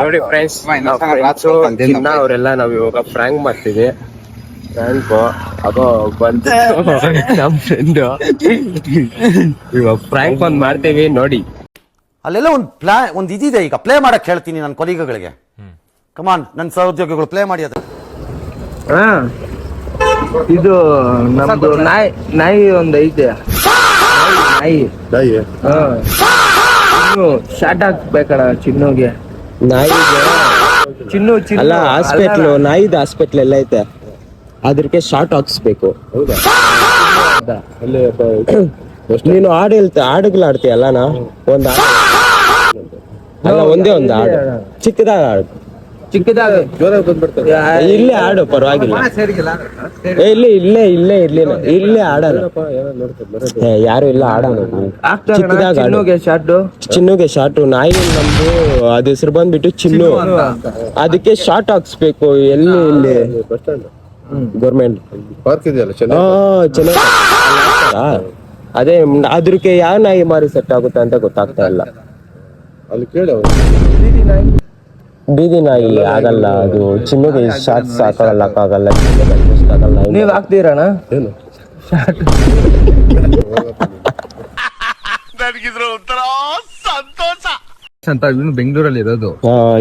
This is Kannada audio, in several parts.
ನೋಡಿ ಫ್ರೆಂಡ್ಸ್ ಚಿನ್ನ ಅವರೆಲ್ಲ ನಾವ್ ಇವಾಗ ಫ್ರ್ಯಾಂಕ್ ಮಾಡ್ತೀವಿ. ಫ್ರ್ಯಾಂಕ್ ಅದು ಬಂದು ನಮ್ ಫ್ರೆಂಡ್ ಇವಾಗ ಫ್ರ್ಯಾಂಕ್ ಒಂದ್ ಮಾಡ್ತೀವಿ ನೋಡಿ. ಅಲ್ಲೆಲ್ಲ ಒಂದು ಇದಿದೆ. ಈಗ ಪ್ಲೇ ಮಾಡಕ್ ಹೇಳ್ತೀನಿ ನನ್ನ ಕೊಲೀಗಗಳಿಗೆ. ಕಮಾನ್ ನನ್ನ ಸಹೋದ್ಯೋಗಿಗಳು ಪ್ಲೇ ಮಾಡಿ ಅದು. ಇದು ನಮ್ದು ನಾಯಿ ಒಂದ್ ಐತೆ. ನಾಯಿ ಶಾರ್ಟ್ ಹಾಕ್ಬೇಕಣ ಚಿನ್ನುಗೆ. ನಾಯಿಗೆ ಚಿನ್ನು ಅಲ್ಲ ಹಾಸ್ಪಿಟ್ಲು, ನಾಯಿದ ಹಾಸ್ಪಿಟ್ಲ್ ಎಲ್ಲ ಐತೆ, ಅದಕ್ಕೆ ಶಾರ್ಟ್ ಹಾಕ್ಸ್ಬೇಕು. ಹೌದಾ? ನೀನು ಹಾಡುಗಳಾಡ್ತೀಯಲ್ಲ, ಒಂದ್ ಅಲ್ಲ ಒಂದೇ ಒಂದು ಹಾಡು ಚಿಕ್ಕದಾಗ ಇಲ್ಲೇ ಹಾಡು, ಪರವಾಗಿಲ್ಲ. ಇಲ್ಲೇ ಆಡೋಣ, ಯಾರು ಇಲ್ಲ ಆಡೋಣ. ಚಿನ್ನುಗೆ ಶಾರ್ಟು. ನಾಯಿ ನಮ್ದು ಅದ್ ಹೆಸರು ಬಂದ್ಬಿಟ್ಟು ಚಿನ್ನು, ಅದಕ್ಕೆ ಶಾರ್ಟ್ ಹಾಕ್ಸ್ಬೇಕು. ಇಲ್ಲಿ ಗೌರ್ಮೆಂಟ್ ಪಾರ್ಕ್ ಇದೆಯಲ್ಲ ಚೆನ್ನಾಗಿ. ಅದೇ ಅದ್ರಕ್ಕೆ ಯಾವ ನಾಯಿ ಮಾರಿ ಸೆಟ್ ಆಗುತ್ತೆ ಅಂತ ಗೊತ್ತಾಗ್ತಾ ಇಲ್ಲ. ಅಲ್ಲಿ ಕೇಳಿ ಬೀದಿ ನಾಯಿ ಆಗಲ್ಲ, ಅದು ಚಿನ್ನಗೆ ಶಾರ್ಟ್ಸ್ ಹಾಕಲ್ಲ. ನೀವ್ ಹಾಕ್ತೀರಣ ಶಾರ್ಟ್? ನನಗಿದ್ರ ಒಂಥರ ಸಂತೋಷ ಅಂತ ಬೆಂಗಳೂರಲ್ಲಿ ಇರೋದು.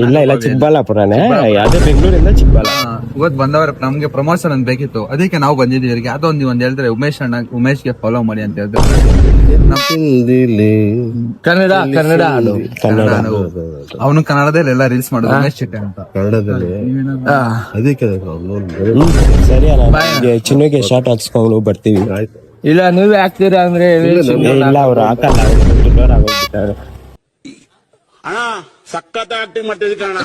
ಇಲ್ಲ ಚಿಕ್ಕಬಳ್ಳಾಪುರನೇ, ಅದೇ ಬೆಂಗಳೂರಿಂದ ಚಿಕ್ಕಬಳ್ಳಾಪುರ. ಇವತ್ತು ಬಂದವ್ರ ನಮ್ಗೆ ಪ್ರಮೋಷನ್ ಅಂತ ಬೇಕಿತ್ತು, ಅದಕ್ಕೆ ನಾವು ಬಂದಿದ್ದೀವಿ. ಯಾವ್ದೋ ಒಂದ್ ಹೇಳಿದ್ರೆ ಉಮೇಶ್ಗೆ ಫಾಲೋ ಮಾಡಿ ಅಂತ ಹೇಳಿದ್ರೆ. ಕನ್ನಡ ಅವನು ಕನ್ನಡದಲ್ಲಿ ಎಲ್ಲ ರೀಲ್ಸ್ ಮಾಡೋದು, ಉಮೇಶ್ ಚಿಟ್ಟೆ ಅಂತ ಕನ್ನಡದಲ್ಲಿ. ಸರಿ ಅಲ್ಲ, ಚಿನ್ನಗೆ ಶಾರ್ಟ್ ಹಾಕ್ಸ್ಕೊಂಡು ಬರ್ತೀವಿ. ಇಲ್ಲ ನೀವೇ ಹಾಕ್ತೀರಾ ಅಂದ್ರೆ ಇಲ್ಲ, ಅವ್ರು ಹಾಕಲ್ಲ. ಅಣ್ಣ ಸಖತ್ ಆಕ್ಟಿಂಗ್ ಮಾಡ್ತಿದ್ವಿ ಕಣ.